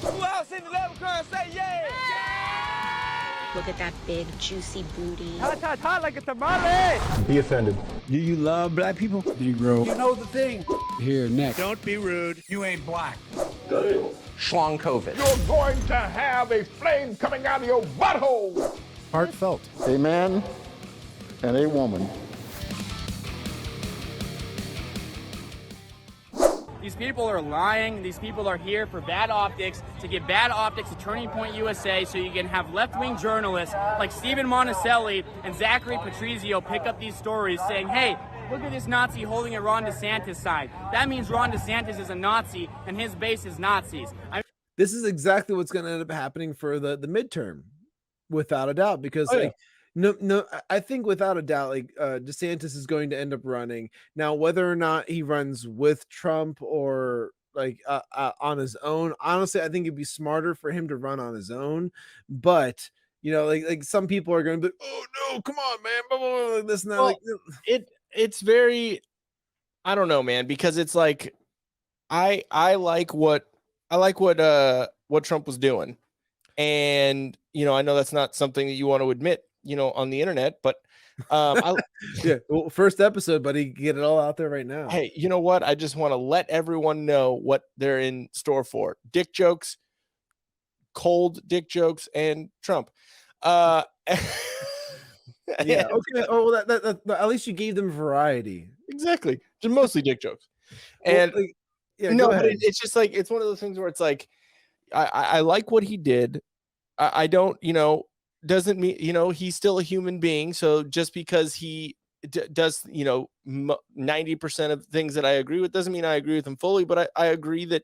Who else in the level car say yeah? Look at that big, juicy booty. Hot like a tamale. Be offended. Do you love black people? Negro. You know the thing. Here, next. Don't be rude. You ain't black. Shawn Cav. You're going to have a flame coming out of your butthole. Heartfelt. A man and a woman. These people are lying. These people are here for bad optics, to give bad optics to Turning Point USA so you can have left-wing journalists like Stephen Monticelli and Zachary Patrizio pick up these stories saying, hey, look at this Nazi holding a Ron DeSantis sign. That means Ron DeSantis is a Nazi and his base is Nazis. This is exactly what's going to end up happening for the midterm, without a doubt, because No, I think without a doubt, like DeSantis is going to end up running. Now, whether or not he runs with Trump or like on his own, honestly, I think it'd be smarter for him to run on his own. But you know, like some people are going to be, oh no, come on, man, blah, blah, blah, like this and that. Well, it's very, I don't know, man, because it's like I like what Trump was doing, and you know, I know that's not something that you want to admit, you know, on the internet, but yeah, well, first episode, buddy, get it all out there right now. Hey, you know what? I just want to let everyone know what they're in store for. Dick jokes, cold dick jokes, and Trump. Yeah, okay. Oh, well, that at least you gave them variety. Exactly. Just mostly dick jokes. And well, like, yeah, no, but it's just like, it's one of those things where it's like, I like what he did. I don't, you know, doesn't mean, you know, he's still a human being. So just because he does, you know, 90% of things that I agree with doesn't mean I agree with him fully, but I agree that,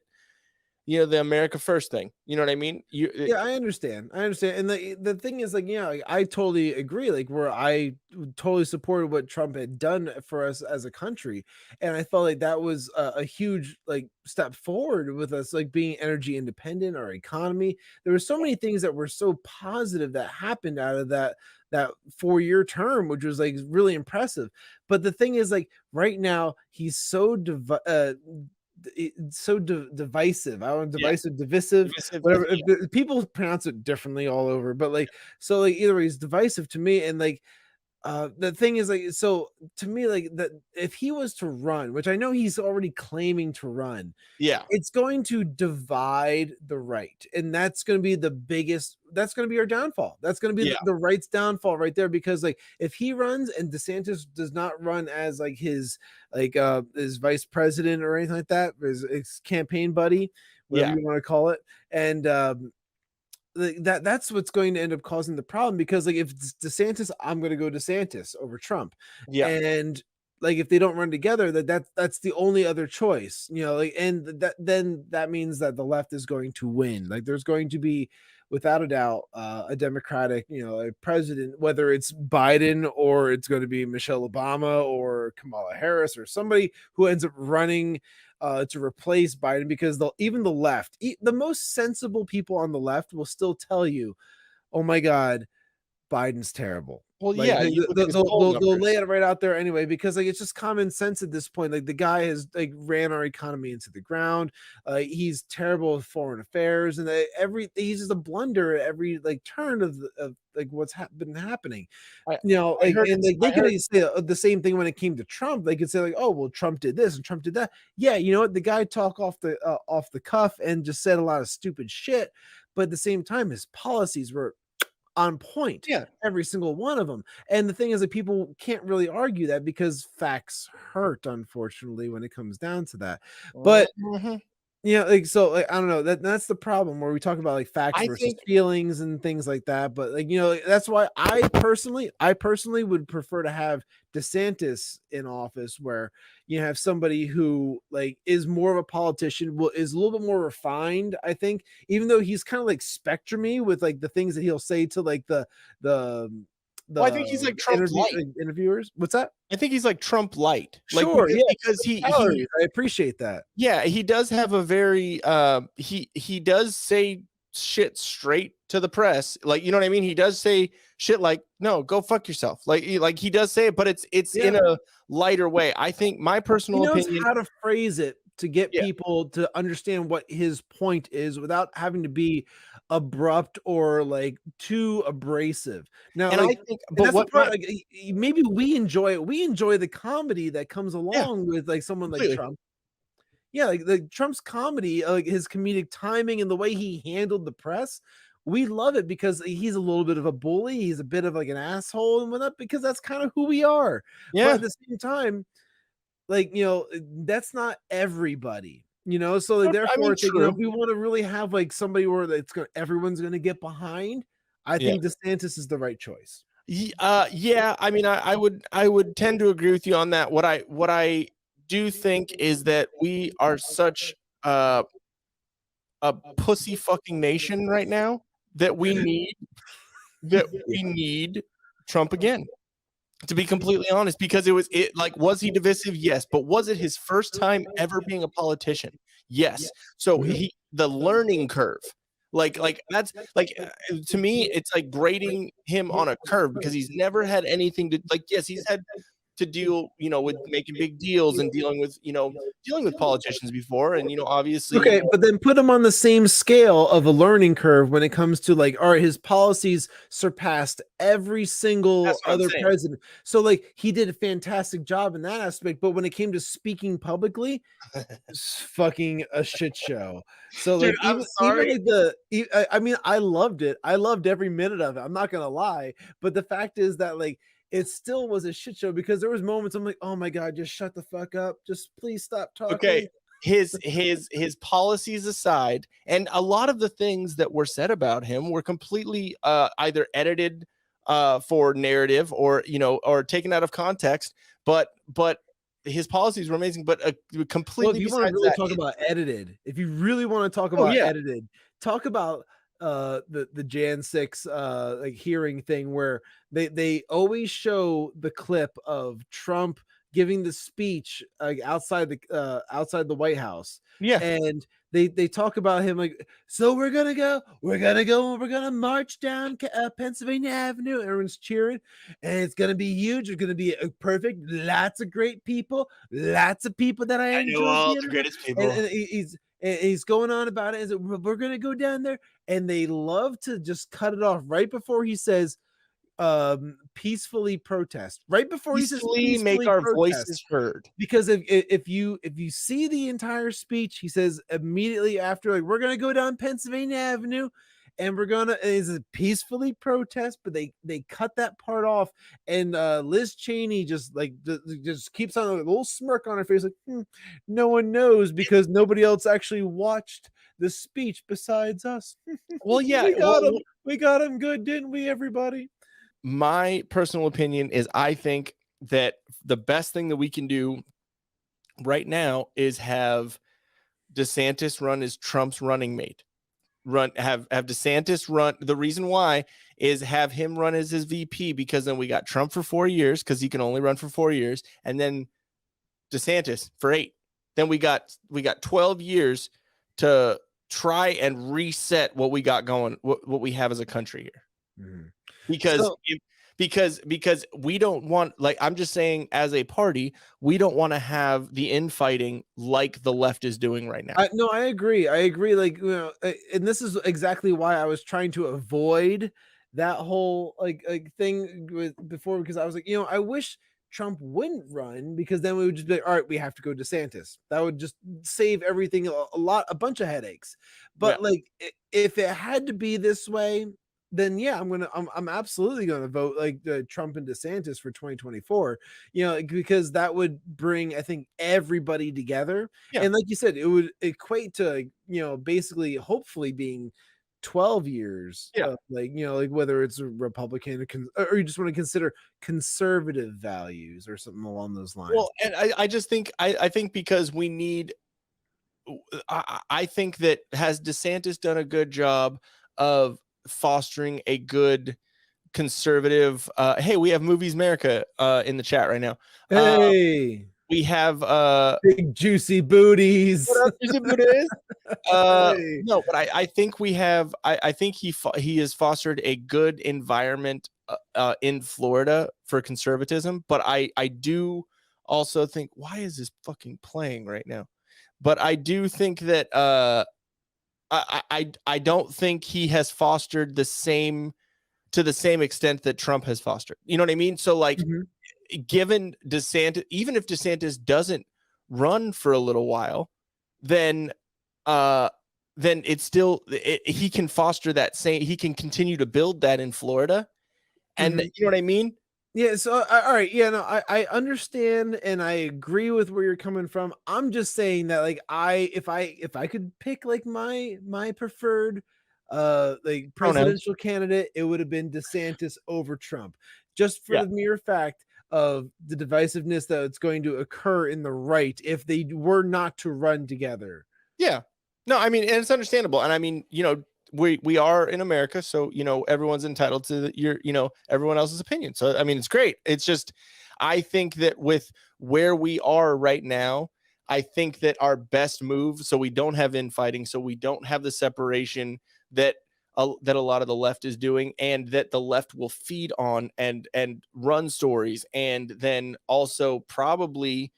you know, the America first thing, you know what I mean? Yeah, I understand. And the thing is, like, yeah, like, I totally agree. Like, where I totally supported what Trump had done for us as a country. And I felt like that was a huge, like, step forward with us, like, being energy independent, our economy. There were so many things that were so positive that happened out of that 4-year term, which was like really impressive. But the thing is, like, right now he's so divisive. I don't know, divisive, whatever. People pronounce it differently all over, but like, so like either way, he's divisive to me. And like, the thing is, like, so to me, like, that if he was to run, which I know he's already claiming to run, yeah, it's going to divide the right, and that's going to be the biggest. That's going to be our downfall. That's going to be the right's downfall right there. Because like, if he runs and DeSantis does not run as like his vice president or anything like that, his campaign buddy, whatever you want to call it, and that's what's going to end up causing the problem. Because like, if it's DeSantis, I'm going to go DeSantis over Trump. Yeah. And like, if they don't run together, that's the only other choice, you know, like, and then that means that the left is going to win. Like, there's going to be, without a doubt, a Democratic, you know, a president, whether it's Biden or it's going to be Michelle Obama or Kamala Harris or somebody who ends up running to replace Biden. Because even the left, the most sensible people on the left will still tell you, oh my God, Biden's terrible. Well, like, yeah, they'll lay it right out there anyway, because like, it's just common sense at this point. Like, the guy has like ran our economy into the ground. He's terrible with foreign affairs, and he's just a blunder at every like turn of like what's been happening. You know, like, and like, they could say the same thing when it came to Trump. They could say like, oh well, Trump did this and Trump did that. Yeah, you know what? The guy talked off the cuff and just said a lot of stupid shit, but at the same time, his policies were on point. Yeah, every single one of them. And the thing is that people can't really argue that, because facts hurt, unfortunately, when it comes down to that. But you know, like, so like, I don't know, that's the problem where we talk about like facts versus feelings and things like that. But like, you know, that's why I personally would prefer to have DeSantis in office, where you have somebody who like is more of a politician, is a little bit more refined, I think, even though he's kind of like spectrumy with like the things that he'll say to like the I think he's like Trump light. Interviewers. What's that? I think he's like Trump light. Like, sure, because I appreciate that. Yeah, he does have a very he does say shit straight to the press. Like, you know what I mean? He does say shit like, no, go fuck yourself. Like he does say it, but it's in a lighter way. I think my personal opinion, how to phrase it to get Yeah. people to understand what his point is without having to be abrupt or like too abrasive. Now, And like, I think, and but that's the what part, my- like, maybe we enjoy it. We enjoy the comedy that comes Yeah, along with like someone like completely. Trump. Yeah, like Trump's comedy, like his comedic timing and the way he handled the press, we love it because he's a little bit of a bully. He's a bit of like an asshole and whatnot because that's kind of who we are. But Yeah. at the same time, like, you know, that's not everybody, you know. So like, I therefore, mean, I think, you know, true. if we want to really have like somebody where it's going, everyone's going to get behind. I Yeah. think DeSantis is the right choice. Yeah. I mean, I would tend to agree with you on that. What I do think is that we are such a pussy fucking nation right now that we need Trump again. To be completely honest, because was he divisive? Yes, but was it his first time ever being a politician? Yes. So the learning curve, like that's like to me, it's like grading him on a curve because he's never had anything to like. Yes, he's had to deal, with making big deals and dealing with politicians before, and obviously. Okay, but then put him on the same scale of a learning curve when it comes to like, all right, his policies surpassed every single That's what I'm other saying. president. So like he did a fantastic job in that aspect, but when it came to speaking publicly, it's fucking a shit show. So like Dude, I'm even sorry. like I mean, I loved it. I loved every minute of it. I'm not gonna lie, but the fact is that like it still was a shit show because there was moments I'm like, oh my god, just shut the fuck up, just please stop talking. Okay, his policies aside, and a lot of the things that were said about him were completely either edited for narrative or or taken out of context, but his policies were amazing. But completely, Well, if you want to besides really that, talk about edited, if you really want to talk Oh, about yeah. edited, talk about the Jan 6 like hearing thing where they always show the clip of Trump giving the speech like outside the White House. Yeah. And they talk about him like, so we're gonna march down Pennsylvania Avenue. Everyone's cheering, and it's gonna be huge. It's gonna be perfect. Lots of great people, lots of people that I enjoy. know all being the around." greatest people. And he's going on about it. We're gonna go down there, and they love to just cut it off right before he says peacefully protest, right before he says Peacefully make peacefully our protest. voices heard. Because if you see the entire speech, he says immediately after, like, we're gonna go down Pennsylvania Avenue and we're gonna is a peacefully protest, but they cut that part off, and Liz Cheney just keeps on a little smirk on her face, like no one knows because nobody else actually watched the speech besides us. Well, yeah, we got him good, didn't we, everybody? My personal opinion is I think that the best thing that we can do right now is have DeSantis run as Trump's running mate. Have DeSantis run. The reason why is have him run as his VP, because then we got Trump for 4 years because he can only run for 4 years, and then DeSantis for 8. Then we got 12 years to try and reset what we got going, what we have as a country here. Mm-hmm. Because we don't want, like, I'm just saying, as a party, we don't want to have the infighting like the left is doing right now. No, I agree. Like, and this is exactly why I was trying to avoid that whole like thing before, because I was like, I wish Trump wouldn't run, because then we would just be like, all right, we have to go DeSantis. That would just save everything a bunch of headaches. But like, if it had to be this way, then yeah, I'm absolutely gonna vote like Trump and DeSantis for 2024. Because that would bring, I think, everybody together. Yeah. And like you said, it would equate to basically, hopefully, being 12 years. Yeah. Like whether it's a Republican or you just want to consider conservative values or something along those lines. Well, and I just think I think because we need. I think that has DeSantis done a good job of fostering a good conservative hey, we have Movies America in the chat right now. Hey, we have big juicy booties. What up, juicy booties? Hey. No, but I think we have I think he has fostered a good environment in Florida for conservatism, but I do also think, why is this fucking playing right now? but I do think that I don't think he has fostered the same extent that Trump has fostered. You know what I mean? So like, given DeSantis, even if DeSantis doesn't run for a little while, then it's still he can foster that same. He can continue to build that in Florida, and you know what I mean? Yeah. So all right. Yeah. No, I understand and I agree with where you're coming from. I'm just saying that like if I could pick like my preferred like presidential candidate, it would have been DeSantis over Trump, just for the mere fact of the divisiveness that's going to occur in the right if they were not to run together. Yeah. No, I mean, and it's understandable. And I mean, you know, we are in America, so you know everyone's entitled to everyone else's opinion. So I mean, it's great. It's just I think that with where we are right now, I think that our best move, so we don't have infighting, so we don't have the separation that a lot of the left is doing, and that the left will feed on and run stories, and then also probably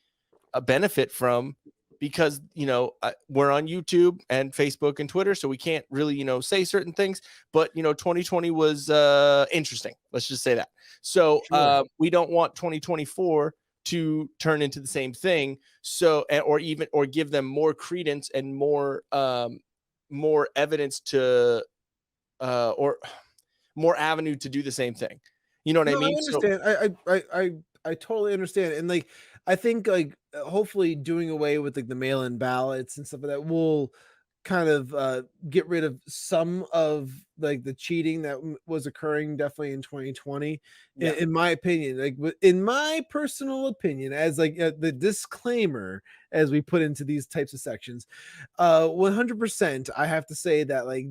benefit from, because you know we're on YouTube and Facebook and Twitter, so we can't really say certain things. But 2020 was interesting. Let's just say that. So we don't want 2024 to turn into the same thing. So or give them more credence and more evidence to or more avenue to do the same thing. You know what I mean? I understand. I totally understand. And like, I think like hopefully doing away with like the mail-in ballots and stuff like that will kind of get rid of some of like the cheating that was occurring definitely in 2020. In my opinion, like in my personal opinion, as like the disclaimer as we put into these types of sections, 100% I have to say that like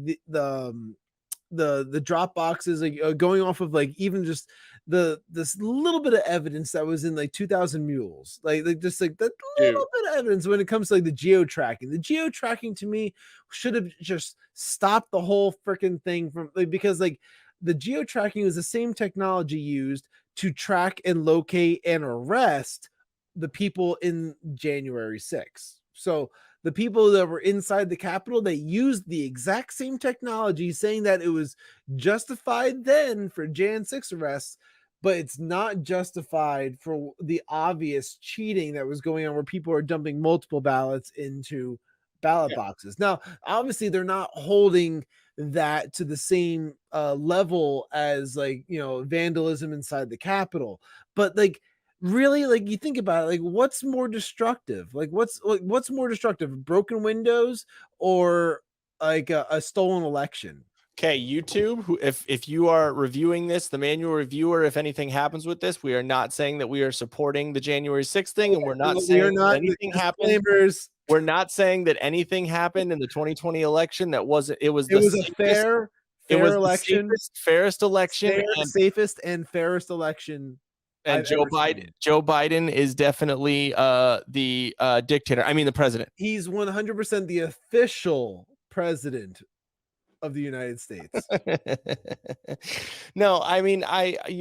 the drop boxes, like going off of like even just this little bit of evidence that was in like 2000 mules, like just like that little bit of evidence when it comes to like the geo-tracking to me should have just stopped the whole freaking thing from like, because like the geo-tracking is the same technology used to track and locate and arrest the people in January 6th. So the people that were inside the Capitol, they used the exact same technology, saying that it was justified then for Jan 6 arrests, but it's not justified for the obvious cheating that was going on where people are dumping multiple ballots into ballot boxes. Now, obviously, they're not holding that to the same level as like, vandalism inside the Capitol, but like, really, like you think about it, like what's more destructive? Like what's more destructive, broken windows or like a stolen election? Okay, YouTube, who if you are reviewing this, the manual reviewer, if anything happens with this, we are not saying that we are supporting the January 6th thing, and we're not saying that anything happened. We're not saying that anything happened in the 2020 election that wasn't. It was a fair election, fairest election, safest and fairest election. And Joe Biden is definitely the dictator. I mean, the president. He's 100% the official president of the United States. No, I mean,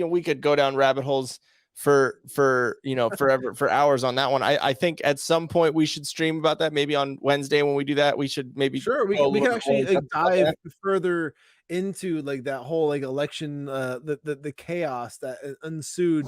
we could go down rabbit holes for forever, for hours on that one. I think at some point we should stream about that. Maybe on Wednesday when we do that, we should maybe we can actually dive further into like that whole like election, the chaos that ensued.